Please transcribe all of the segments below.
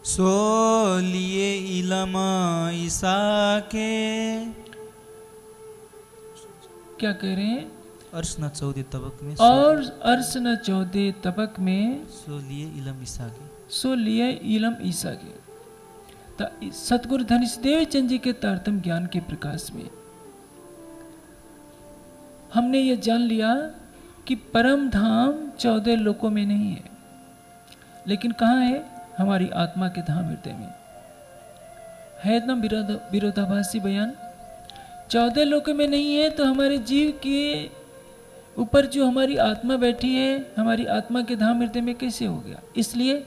सो लिए इलम ईसा के। क्या कह रहे हैं? अर्श न 14 तबक में और अर्श न 14 तबक में सो लिए इलम ईसा के। सो लिए इलम ईसा के। सतगुरु धनिष्ठदेव चंद जी के तारतम्य ज्ञान के प्रकाश में हमने ये जान लिया कि परम धाम 14 लोकों में नहीं है, लेकिन कहाँ है? हमारी आत्मा के धाम हृदय में है। ना विरोधाभासी बयान। 14 लोकों में नहीं है तो हमारे जीव के ऊपर जो हमारी आत्मा बैठी है, हमारी आत्मा के धाम हृदय में कैसे हो गया? इसलिए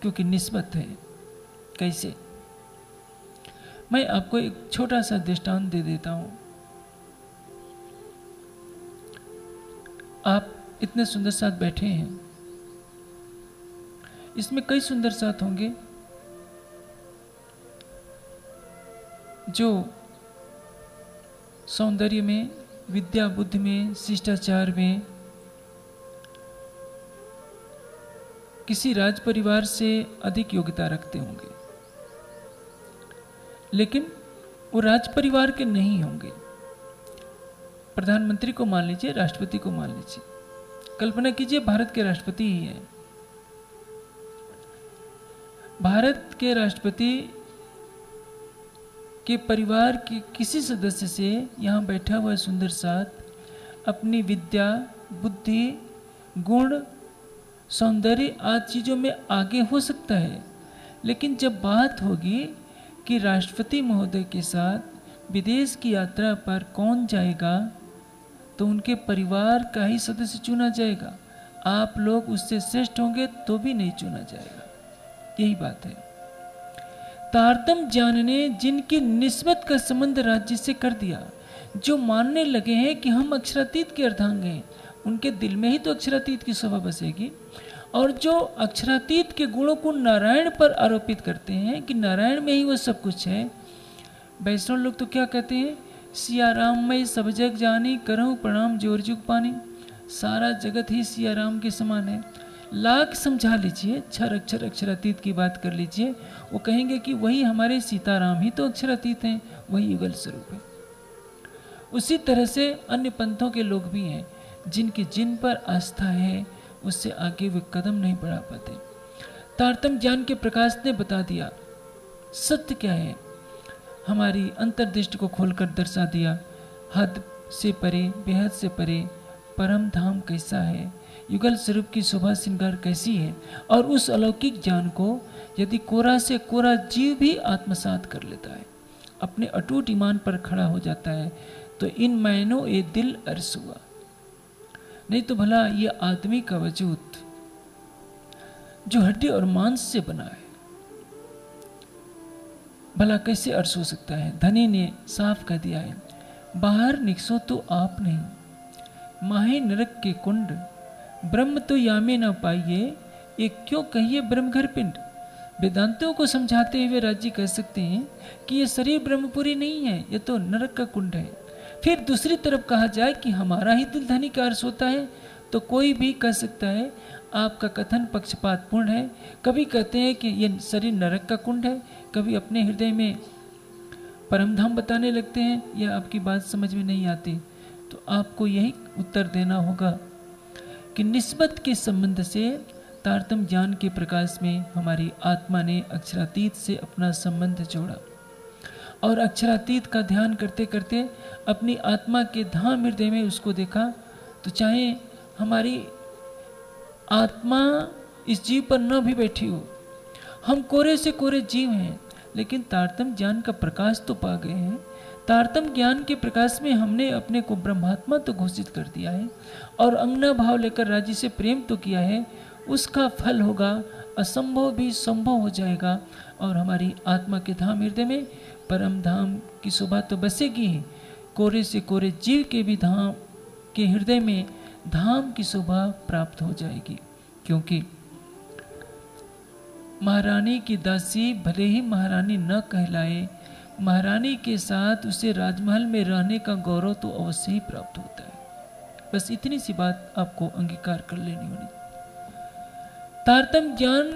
क्योंकि निस्बत है। कैसे? मैं आपको एक छोटा सा दृष्टांत दे देता हूं। आप इतने सुंदर साथ बैठे हैं, इसमें कई सुंदर साथ होंगे जो सौंदर्य में, विद्या बुद्धि में, शिष्टाचार में किसी राज परिवार से अधिक योग्यता रखते होंगे, लेकिन वो राज परिवार के नहीं होंगे। प्रधानमंत्री को मान लीजिए, राष्ट्रपति को मान लीजिए, कल्पना कीजिए भारत के राष्ट्रपति ही हैं। भारत के राष्ट्रपति के परिवार के किसी सदस्य से यहाँ बैठा हुआ सुंदर साथ अपनी विद्या, बुद्धि, गुण, सौंदर्य आदि चीज़ों में आगे हो सकता है, लेकिन जब बात होगी कि राष्ट्रपति महोदय के साथ विदेश की यात्रा पर कौन जाएगा, तो उनके परिवार का ही सदस्य चुना जाएगा। आप लोग उससे श्रेष्ठ होंगे तो भी नहीं चुना जाएगा। यही बात है। तारतम्य ज्ञान ने जिनकी निस्बत का संबंध राज्य से कर दिया, जो मानने लगे हैं कि हम अक्षरातीत के अर्धांग हैं, उनके दिल में ही तो अक्षरातीत की शोभा बसेगी। और जो अक्षरातीत के गुणों को नारायण पर आरोपित करते हैं कि नारायण में ही वो सब कुछ है, वैष्णव लोग तो क्या कहते हैं? सिया राम मैं सब जग जानी, करहूँ प्रणाम जोर जुग पानी। सारा जगत ही सिया राम के समान है। लाख समझा लीजिए, क्षर अक्षर अक्षरातीत की बात कर लीजिए, वो कहेंगे कि वही हमारे सीताराम ही तो अक्षरातीत हैं, वही युगल स्वरूप है। उसी तरह से अन्य पंथों के लोग भी हैं, जिनकी जिन पर आस्था है उससे आगे वे कदम नहीं बढ़ा पाते। तारतम्य ज्ञान के प्रकाश ने बता दिया सत्य क्या है, हमारी अंतर्दृष्टि को खोलकर दर्शा दिया। हद से परे, बेहद से परे परम धाम कैसा है, युगल स्वरूप की शोभा श्रृंगार कैसी है, और उस अलौकिक ज्ञान को यदि कोरा से कोरा जीव भी आत्मसात कर लेता है, अपने अटूट ईमान पर खड़ा हो जाता है, तो इन मैनों ये दिल अर्स हुआ। नहीं तो भला ये आदमी का वजूद जो हड्डी और मांस से बना है, भला कैसे अर्स हो सकता है? धनी ने साफ कह दिया है, बाहर निकसो तो आप नहीं, माहे नरक के कुंड, ब्रह्म तो यामे न पाइए, ये क्यों कहिए ब्रह्मघर पिंड। वेदांतों को समझाते हुए राज्य कह सकते हैं कि ये शरीर ब्रह्मपुरी नहीं है, ये तो नरक का कुंड है। फिर दूसरी तरफ कहा जाए कि हमारा ही दिल धनी का अर्थ होता है, तो कोई भी कह सकता है आपका कथन पक्षपातपूर्ण है। कभी कहते हैं कि ये शरीर नरक का कुंड है, कभी अपने हृदय में परमधाम बताने लगते हैं, यह आपकी बात समझ में नहीं आती। तो आपको यही उत्तर देना होगा कि निस्बत के संबंध से तारतम्य ज्ञान के प्रकाश में हमारी आत्मा ने अक्षरातीत से अपना संबंध जोड़ा, और अक्षरातीत का ध्यान करते करते अपनी आत्मा के धाम हृदय में उसको देखा। तो चाहे हमारी आत्मा इस जीव पर न भी बैठी हो, हम कोरे से कोरे जीव हैं, लेकिन तारतम्य ज्ञान का प्रकाश तो पा गए हैं। तारतम्य ज्ञान के प्रकाश में हमने अपने को ब्रह्मात्मा तो घोषित कर दिया है, और अंगना भाव लेकर राज्य से प्रेम तो किया है। उसका फल होगा असंभव भी संभव हो जाएगा, और हमारी आत्मा के धाम हृदय में परम धाम की शोभा तो बसेगी ही, कोरे से कोरे जीव के भी धाम के हृदय में धाम की शोभा प्राप्त हो जाएगी। क्योंकि महारानी की दासी भले ही महारानी न कहलाए, महारानी के साथ उसे राजमहल में रहने का गौरव तो अवश्य ही प्राप्त होता है। बस इतनी सी बात आपको अंगीकार कर लेनी होनी। तारतम्य ज्ञान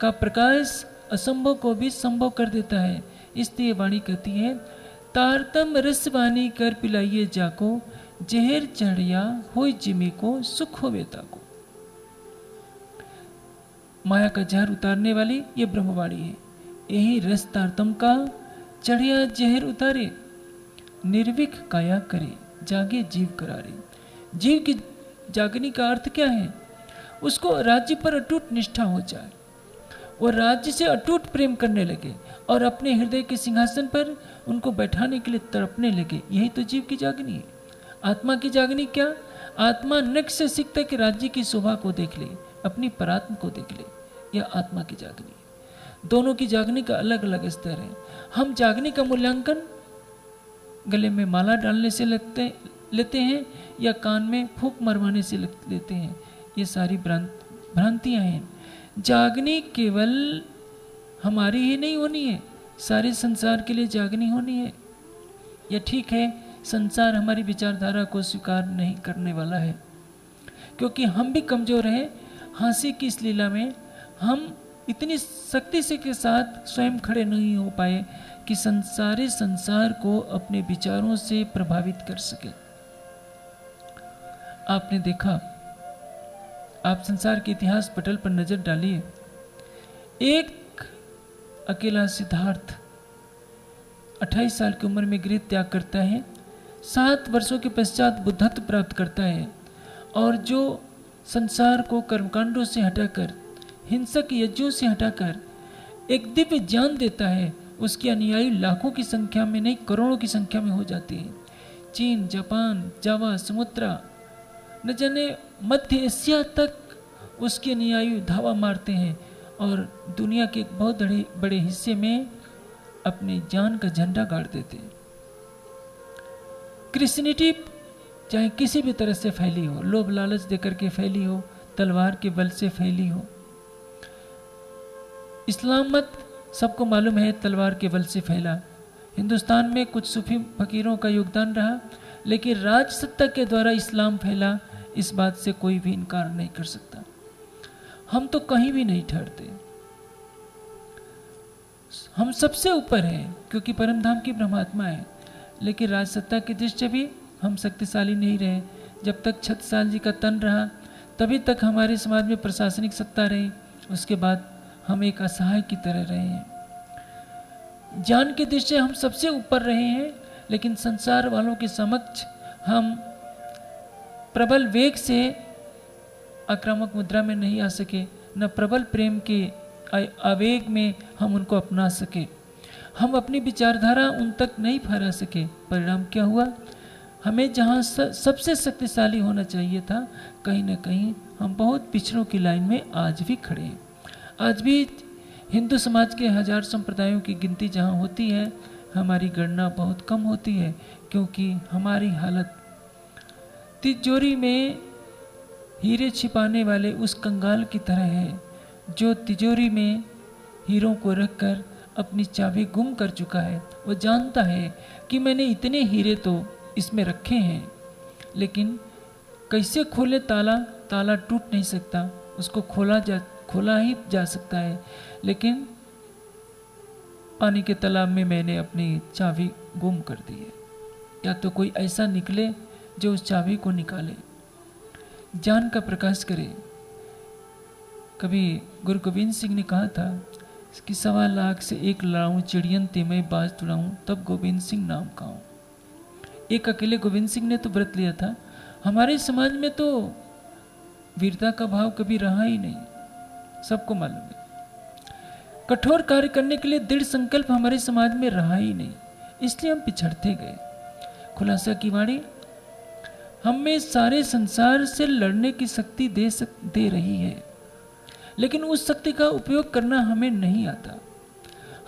का प्रकाश असंभव को भी संभव कर देता है। इसलिए वाणी कहती है, तारतम रसवानी कर पिलाइए जाको, जहर चढ़िया हो जिमी को सुख हो वेता को। माया का जहर उतारने वाली ये ब्रह्मवाणी है। यही रस तारतम का चढ़िया जहर उतारे, निर्विक काया करे, जागे जीव करारे। जीव की जागने का अर्थ क्या है? उसको राज्य पर अटूट निष्ठा हो जाए, वो राज्य से अटूट प्रेम करने लगे और अपने हृदय के सिंहासन पर उनको बैठाने के लिए तड़पने लगे। यही तो जीव की जागनी है। आत्मा की जागनी क्या? आत्मा नख से सीखता कि राज्य की शोभा को देख ले, अपनी परात्म को देख ले। यह आत्मा की जागनी है। दोनों की जागने का अलग अलग स्तर है। हम जागने का मूल्यांकन गले में माला डालने से लेते हैं या कान में फूंक मरवाने से लेते हैं। ये सारी भ्रांतियां हैं। जागनी केवल हमारी ही नहीं होनी है, सारे संसार के लिए जागनी होनी है। यह ठीक है, संसार हमारी विचारधारा को स्वीकार नहीं करने वाला है, क्योंकि हम भी कमजोर हैं। हंसी की इस लीला में हम इतनी शक्ति से के साथ स्वयं खड़े नहीं हो पाए कि सारे संसार को अपने विचारों से प्रभावित कर सके। आपने देखा, आप संसार के इतिहास पटल पर नजर डालिए। एक अकेला सिद्धार्थ 28 साल की उम्र में गृह त्याग करता है, 7 वर्षों के पश्चात बुद्धत्व प्राप्त करता है, और जो संसार को कर्मकांडों से हटाकर, हिंसक यज्ञों से हटाकर एक दिव्य ज्ञान देता है, उसके अनुयायी लाखों की संख्या में नहीं, करोड़ों की संख्या में हो जाते हैं। चीन, जापान, जावा, सुमात्रा, न जाने मध्य एशिया तक उसके अनुयायी धावा मारते हैं और दुनिया के एक बहुत बड़े हिस्से में अपने ज्ञान का झंडा गाड़ देते हैं। क्रिश्चियनिटी चाहे किसी भी तरह से फैली हो, लोभ लालच देकर के फैली हो, तलवार के बल से फैली हो। इस्लाम मत सबको मालूम है तलवार के बल से फैला। हिंदुस्तान में कुछ सूफी फकीरों का योगदान रहा, लेकिन राज सत्ता के द्वारा इस्लाम फैला, इस बात से कोई भी इनकार नहीं कर सकता। हम तो कहीं भी नहीं ठहरते, हम सबसे ऊपर हैं क्योंकि परम धाम की ब्रह्मात्मा है। लेकिन राज सत्ता की दृष्टि भी हम शक्तिशाली नहीं रहे। जब तक छत्रसाल जी का तन रहा तभी तक हमारे समाज में प्रशासनिक सत्ता रही, उसके बाद हम एक असहाय की तरह रहे हैं। ज्ञान की दृष्टि हम सबसे ऊपर रहे हैं, लेकिन संसार वालों के समक्ष हम प्रबल वेग से आक्रामक मुद्रा में नहीं आ सके, न प्रबल प्रेम के आवेग में हम उनको अपना सके। हम अपनी विचारधारा उन तक नहीं फहरा सके। परिणाम क्या हुआ? हमें जहाँ सबसे शक्तिशाली होना चाहिए था, कहीं ना कहीं हम बहुत पिछड़ों की लाइन में आज भी खड़े हैं। आज भी हिंदू समाज के 1000 संप्रदायों की गिनती जहाँ होती है, हमारी गणना बहुत कम होती है, क्योंकि हमारी हालत तिजोरी में हीरे छिपाने वाले उस कंगाल की तरह है जो तिजोरी में हीरों को रखकर अपनी चाबी गुम कर चुका है। वो जानता है कि मैंने इतने हीरे तो इसमें रखे हैं, लेकिन कैसे खोले ताला? ताला टूट नहीं सकता, उसको खोला ही जा सकता है, लेकिन पानी के तालाब में मैंने अपनी चाबी गुम कर दी है। या तो कोई ऐसा निकले जो उस चाबी को निकाले, ज्ञान का प्रकाश करे। कभी गुरु गोविंद सिंह ने कहा था कि 1.25 लाख से 1 लाऊं चिड़ियन ते मैं बाज तुड़ाऊं, तब गोविंद सिंह नाम खाऊं। एक अकेले गोविंद सिंह ने तो व्रत लिया था। हमारे समाज में तो वीरता का भाव कभी रहा ही नहीं, सबको मालूम है। कठोर कार्य करने के लिए दृढ़ संकल्प हमारे समाज में रहा ही नहीं, इसलिए हम पिछड़ते गए। खुलासा की वाणी हमें सारे संसार से लड़ने की शक्ति दे रही है, लेकिन उस शक्ति का उपयोग करना हमें नहीं आता।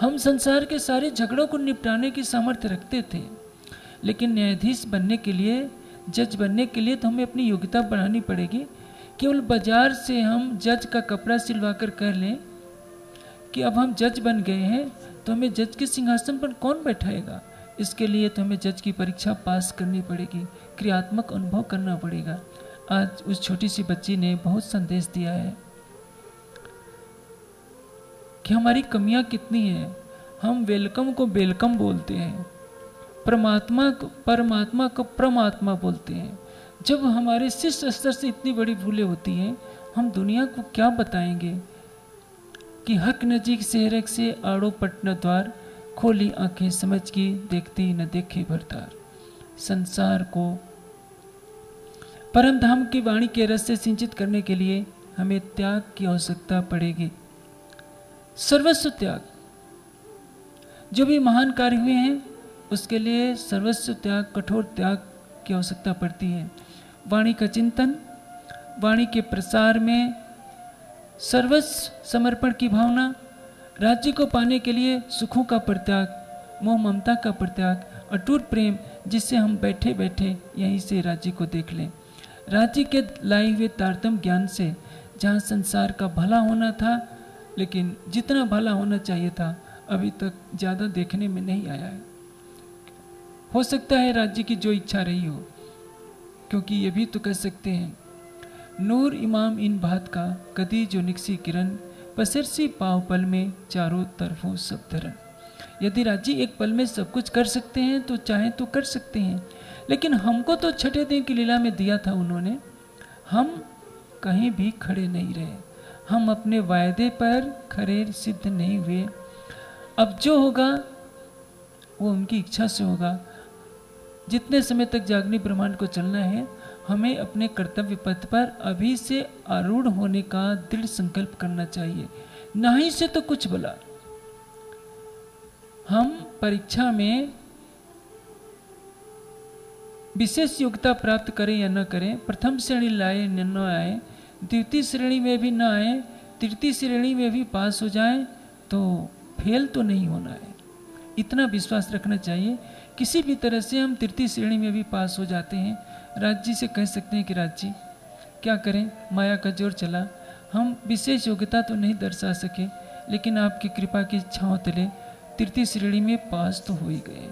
हम संसार के सारे झगड़ों को निपटाने की सामर्थ्य रखते थे, लेकिन न्यायाधीश बनने के लिए, जज बनने के लिए तो हमें अपनी योग्यता बढ़ानी पड़ेगी। केवल बाजार से हम जज का कपड़ा सिलवा कर कह लें कि अब हम जज बन गए हैं, तो हमें जज के सिंहासन पर कौन बैठाएगा? इसके लिए तो हमें जज की परीक्षा पास करनी पड़ेगी, क्रियात्मक अनुभव करना पड़ेगा। आज उस छोटी सी बच्ची ने बहुत संदेश दिया है कि हमारी कमियां कितनी हैं। हम वेलकम को वेलकम बोलते हैं, परमात्मा को परमात्मा बोलते हैं। जब हमारे शिष्ट स्तर से इतनी बड़ी भूलें होती हैं, हम दुनिया को क्या बताएंगे कि हक नजीक से रख से आड़ो पटना द्वार, खोली आंखें समझ की देखती न देखे भरतार। संसार को परम धाम की वाणी के रस से सिंचित करने के लिए हमें त्याग की आवश्यकता पड़ेगी, सर्वस्व त्याग। जो भी महान कार्य हुए हैं उसके लिए सर्वस्व त्याग, कठोर त्याग की आवश्यकता पड़ती है। वाणी का चिंतन, वाणी के प्रसार में सर्वस्व समर्पण की भावना, राज्य को पाने के लिए सुखों का परित्याग, मोह ममता का परित्याग, अटूट प्रेम जिससे हम बैठे बैठे यहीं से राज्य को देख लें। राज्य के लाए हुए तारतम्य ज्ञान से जहाँ संसार का भला होना था, लेकिन जितना भला होना चाहिए था अभी तक ज़्यादा देखने में नहीं आया है। हो सकता है राज्य की जो इच्छा रही हो, क्योंकि ये भी तो कह सकते हैं, नूर इमाम इन बात का कदी जो निकसी किरण, पसरसी पाव पल में चारों तरफों सब धरन। यदि राज्य एक पल में सब कुछ कर सकते हैं तो चाहे तो कर सकते हैं, लेकिन हमको तो छठे दिन की लीला में दिया था उन्होंने। हम कहीं भी खड़े नहीं रहे, हम अपने वायदे पर खरे सिद्ध नहीं हुए। अब जो होगा वो उनकी इच्छा से होगा। जितने समय तक जागनी ब्रह्मांड को चलना है, हमें अपने कर्तव्य पथ पर अभी से आरूढ़ होने का दृढ़ संकल्प करना चाहिए, नहीं से तो कुछ भला। हम परीक्षा में विशेष योग्यता प्राप्त करें या न करें, प्रथम श्रेणी लाए न आए, द्वितीय श्रेणी में भी न आए, तृतीय श्रेणी में भी पास हो जाए तो फेल तो नहीं होना है। इतना विश्वास रखना चाहिए। किसी भी तरह से हम तृतीय श्रेणी में भी पास हो जाते हैं, राज्य से कह सकते हैं कि राज्य क्या करें, माया का जोर चला, हम विशेष योग्यता तो नहीं दर्शा सके, लेकिन आपकी कृपा की छांव तले तृतीय श्रेणी में पास तो हो ही गए।